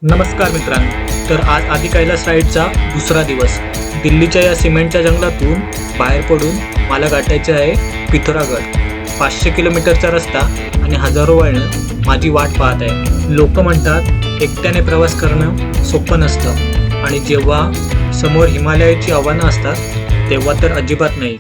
नमस्कार मित्रांनो. तर आज आदि कैलास राईडचा दुसरा दिवस. दिल्लीच्या या सिमेंटच्या जंगलातून बाहेर पडून मला गाठायचे आहे पिथोरागड. 500 किलोमीटरचा रस्ता आणि हजारो वळणं माझी वाट पाहत आहे. लोक म्हणतात एकट्याने प्रवास करणं सोपं नसतं आणि जेव्हा समोर हिमालयाची आव्हानं असतात तेव्हा तर अजिबात नाही.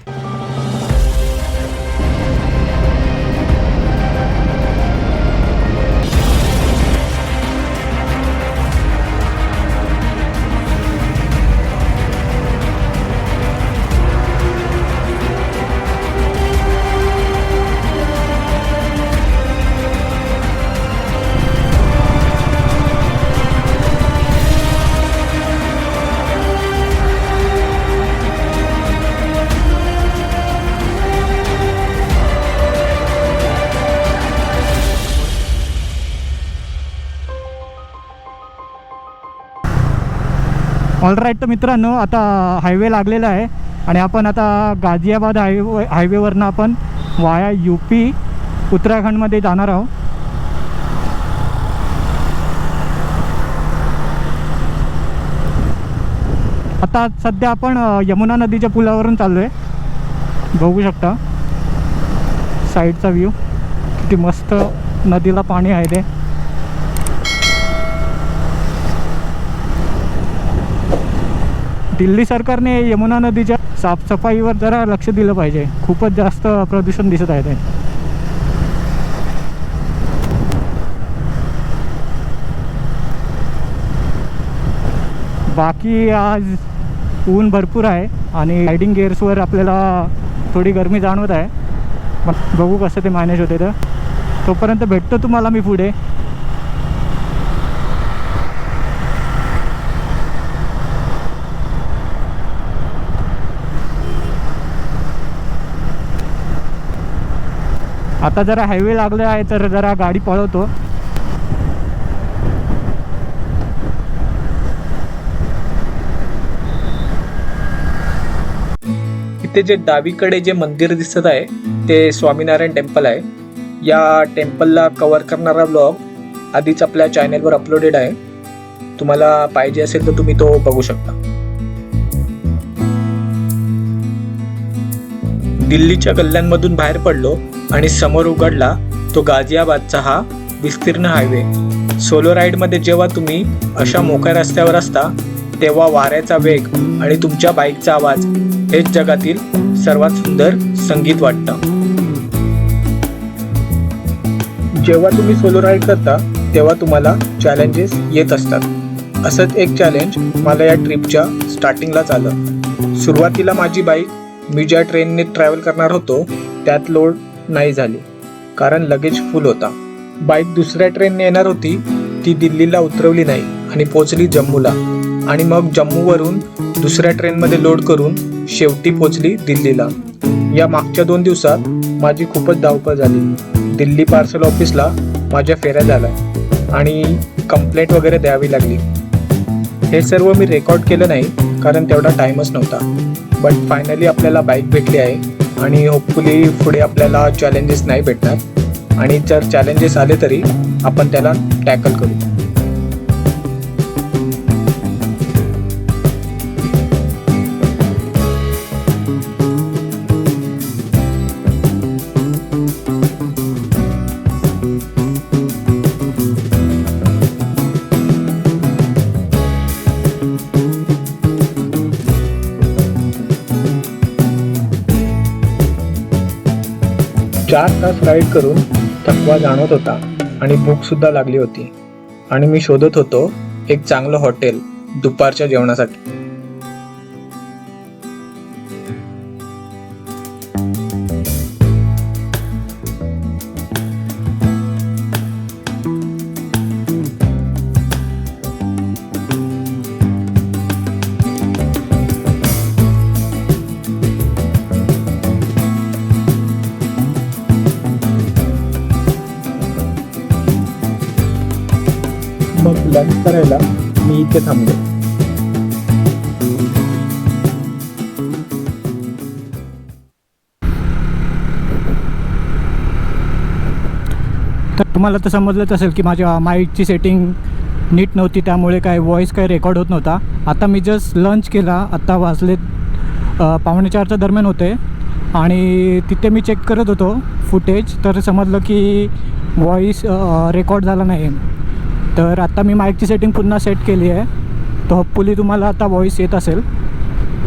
All right. तर मित्रांनो, आता हायवे लागलेला आहे आणि आपण आता गाझियाबाद हायवेवरनं आपण वाया UP उत्तराखंडमध्ये जाणार आहोत. आता सध्या आपण यमुना नदीच्या पुलावरून चाललो आहे. बघू शकता साईडचा व्ह्यू, किती मस्त नदीला पाणी आहे ते. दिल्ली सरकारने यमुना नदीच्या साफसफाईवर जरा लक्ष दिलं पाहिजे. खूपच जास्त प्रदूषण दिसत आहे ते. बाकी आज ऊन भरपूर आहे आणि रायडिंग गेअर्सवर आपल्याला थोडी गरमी जाणवत आहे. मग बघू कसं ते मॅनेज होते. तर तोपर्यंत भेटतो तुम्हाला मी पुढे. आता जरा हायवे लागले आहे तर जरा गाडी पळवतो. इथे जे डावीकडे जे मंदिर दिसत आहे ते स्वामीनारायण टेम्पल आहे. या टेम्पलला कव्हर करणारा ब्लॉग आधीच आपल्या चॅनेलवर अपलोडेड आहे. तुम्हाला पाहिजे असेल तर तुम्ही तो बघू शकता. दिल्लीच्या गल्ल्यांमधून बाहेर पडलो आणि समोर उघडला तो गाझियाबादचा हा विस्तीर्ण हायवे. सोलो राईडमध्ये जेव्हा तुम्ही अशा मोकळ्या रस्त्यावर असता तेव्हा वाऱ्याचा वेग आणि तुमच्या बाईकचा आवाज हेच जगातील सर्वात सुंदर संगीत वाटतं. जेव्हा तुम्ही सोलो राईड करता तेव्हा तुम्हाला चॅलेंजेस येत असतात. असंच एक चॅलेंज मला या ट्रिपच्या स्टार्टिंगलाच आलं. सुरुवातीला माझी बाईक मी ज्या ट्रेनने ट्रॅव्हल करणार होतो त्यात लोड नाही झाली कारण लगेज फुल होता. बाईक दुसऱ्या ट्रेनने येणार होती ती दिल्लीला उतरवली नाही आणि पोचली जम्मूला आणि मग जम्मूवरून दुसऱ्या ट्रेनमध्ये लोड करून शेवटी पोचली दिल्लीला. या मागच्या 2 दिवसात माझी खूपच धावपळ झाली. दिल्ली पार्सल ऑफिसला माझ्या फेऱ्या झाल्या आणि कंप्लेंट वगैरे द्यावी लागली. हे सर्व मी रेकॉर्ड केलं नाही कारण तेवढा टाईमच नव्हता. बट फायनली आपल्याला बाईक भेटली आहे आणि होपफुली पुढे आपल्याला चॅलेंजेस नाही भेटणार आणि जर चॅलेंजेस आले तरी आपण त्याला टॅकल करू. चार तास राईड करून थकवा जाणवत होता आणि भूक सुद्धा लागली होती आणि मी शोधत होतो एक चांगलं हॉटेल दुपारच्या जेवणासाठी. मग लंच करायला मी इथे थांबलो. तर तुम्हाला तर समजलंच असेल की माझ्या माईकची सेटिंग नीट नव्हती, त्यामुळे काय व्हॉईस काय रेकॉर्ड होत नव्हता. आता मी जस्ट लंच केला, आत्ता वाजले 3:45च्या दरम्यान होते आणि तिथे मी चेक करत होतो फुटेज, तर समजलं की व्हॉईस रेकॉर्ड झाला नाही. तर आता मी माईकची सेटिंग पुन्हा सेट केली आहे, तर होपफुली तुम्हाला आता व्हॉईस येत असेल.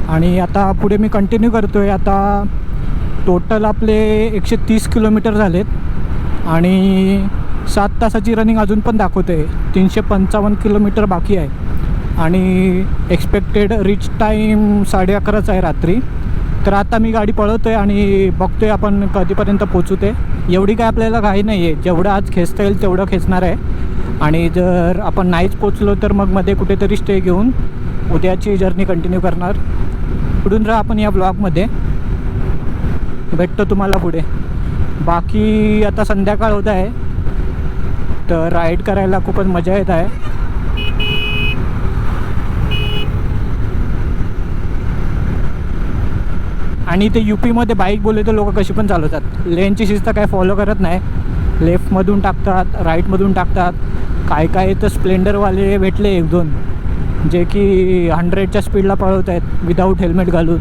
आणि आता पुढे मी कंटिन्यू करतो आहे. आता टोटल आपले 130 किलोमीटर झालेत आणि 7 तासाची रनिंग अजून पण दाखवते. 355 किलोमीटर बाकी आहे आणि एक्सपेक्टेड रीच टाईम 11:30 आहे रात्री. तर आता मी गाडी पळवतो आहे आणि बघतो आहे आपण कधीपर्यंत पोचू ते. एवढी काय आपल्याला घाई नाही आहे, जेवढं आज खेचता येईल तेवढं खेचणार आहे. आणि जर आपण नाहीच पोचलो तर मग मध्ये कुठेतरी स्टे घेऊन उद्याची जर्नी कंटिन्यू करणार. पुढून राहा आपण या ब्लॉगमध्ये, भेटतो तुम्हाला पुढे. बाकी आता संध्याकाळ होत आहे, तर राईड करायला खूपच मजा येत आहे. आणि ते UPमध्ये बाईक बोलले तर लोक कशी पण चालवतात, लेनची शिस्त काय फॉलो करत नाही. लेफ्टमधून टाकतात, राईटमधून टाकतात. काय काय तर स्प्लेंडरवाले भेटले 1-2 जे की 100च्या स्पीडला पळवत आहेत विदाऊट हेल्मेट घालून.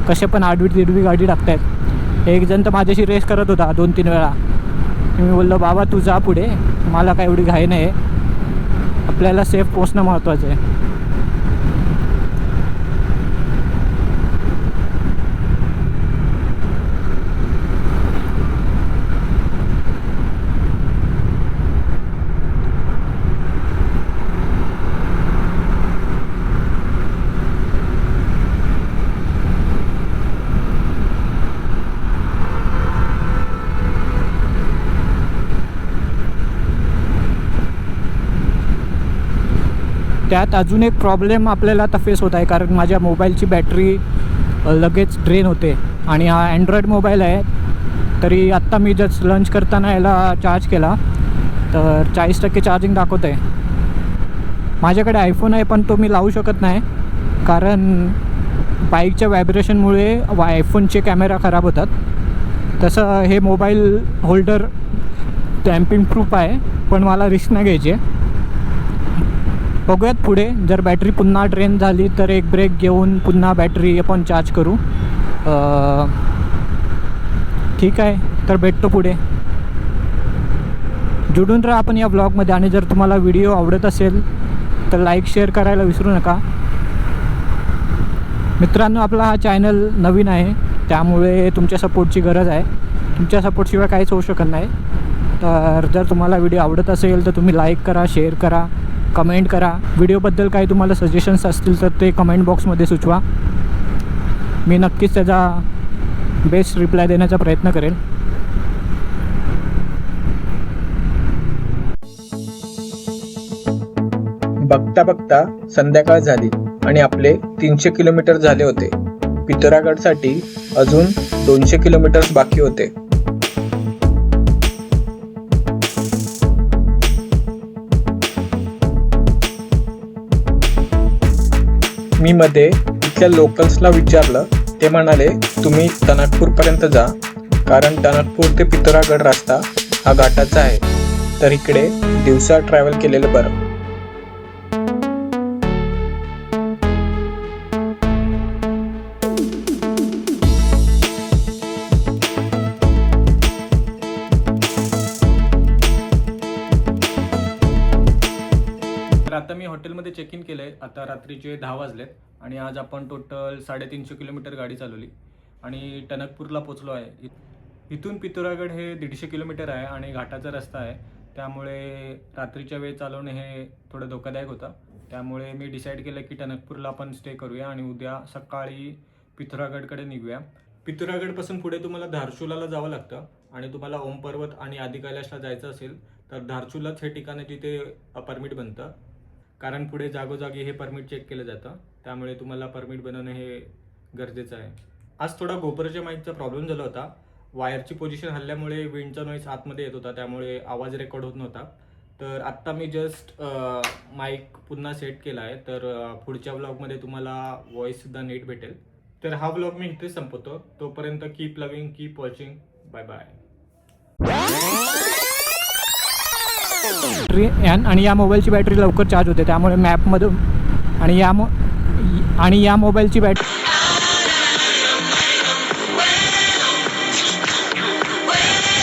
कसे पण आडवी गाडी टाकत आहेत. एक जण तर माझ्याशी रेस करत होता 2-3 वेळा. मी बोललो बाबा तू जा पुढे, मला काय एवढी घाई नाही आहे, आपल्याला सेफ पोचणं महत्त्वाचं आहे. त्यात अजून एक प्रॉब्लेम आपल्याला आता फेस होत आहे, कारण माझ्या मोबाईलची बॅटरी लगेच ड्रेन होते आणि हा अँड्रॉईड मोबाईल आहे. तरी आत्ता मी जस्ट लंच करताना याला चार्ज केला तर 40% चार्जिंग दाखवत आहे. माझ्याकडे आयफोन आहे पण तो मी लावू शकत नाही, कारण बाईकच्या व्हायब्रेशनमुळे आयफोनचे कॅमेरा खराब होतात. तसं हे मोबाईल होल्डर टॅम्पिंग प्रूफ आहे, पण मला रिस्क नाही घ्यायची आहे. बघूयात पुढे, जर बॅटरी पुन्हा ड्रेन झाली तर एक ब्रेक घेऊन पुन्हा बॅटरी आपण चार्ज करू. ठीक आहे, तर भेटतो पुढे. जुडून राहा आपण या ब्लॉगमध्ये. आणि जर तुम्हाला व्हिडिओ आवडत असेल तर लाईक शेअर करायला विसरू नका. मित्रांनो, आपला हा चॅनल नवीन आहे, त्यामुळे तुमच्या सपोर्टची गरज आहे. तुमच्या सपोर्टशिवाय काहीच होऊ शकत नाही. तर जर तुम्हाला व्हिडिओ आवडत असेल तर तुम्ही लाईक करा, शेअर करा, कमेंट करा. व्हिडिओबद्दल काही तुम्हाला सजेशन्स असतील तर ते कमेंट बॉक्समध्ये सुचवा. मी नक्कीच त्याचा बेस्ट रिप्लाय देण्याचा प्रयत्न करेल. बघता बघता संध्याकाळ झाली आणि आपले 300 किलोमीटर झाले होते. पितोरागडसाठी अजून 200 किलोमीटर्स बाकी होते. मी मध्ये इथल्या लोकल्सला विचारलं, ते म्हणाले तुम्ही टणकपूरपर्यंत जा, कारण टणकपूर ते पितोरागड रस्ता हा घाटाचा आहे, तर इकडे दिवसा ट्रॅव्हल केलेलं बरं. तर आता मी हॉटेलमध्ये चेक इन केलं आहे. आता रात्रीचे 10 वाजलेत आणि आज आपण टोटल 350 किलोमीटर गाडी चालवली आणि टणकपूरला पोचलो आहे. इथून पितोरागड हे 150 किलोमीटर आहे आणि घाटाचा रस्ता आहे, त्यामुळे रात्रीच्या वेळ चालवणे हे थोडं धोकादायक होतं. त्यामुळे मी डिसाईड केलं की टणकपूरला आपण स्टे करूया आणि उद्या सकाळी पिथोरागडकडे निघूया. पिथोरागडपासून पुढे तुम्हाला धारचुलाला जावं लागतं आणि तुम्हाला ओम पर्वत आणि आदि कैलाशला जायचं असेल तर धारचुलाच हे ठिकाण आहे जिथे परमिट बनतं, कारण पुढे जागोजागी हे परमिट चेक केलं जातं. त्यामुळे तुम्हाला परमिट बनवणं हे गरजेचं आहे. आज थोडा गोप्रोच्या माईकचा प्रॉब्लेम झाला होता. वायरची पोझिशन हल्ल्यामुळे विंडचा नॉईस आतमध्ये येत होता, त्यामुळे आवाज रेकॉर्ड होत नव्हता. तर आत्ता मी जस्ट माईक पुन्हा सेट केला आहे, तर पुढच्या व्लॉगमध्ये तुम्हाला व्हॉईससुद्धा नीट भेटेल. तर हा व्लॉग मी इथेच संपवतो. तोपर्यंत keep loving, keep watching. Bye bye. आणि या मोबाईलची बॅटरी लवकर चार्ज होते, त्यामुळे मॅपमधून आणि या मोबाईलची बॅटरी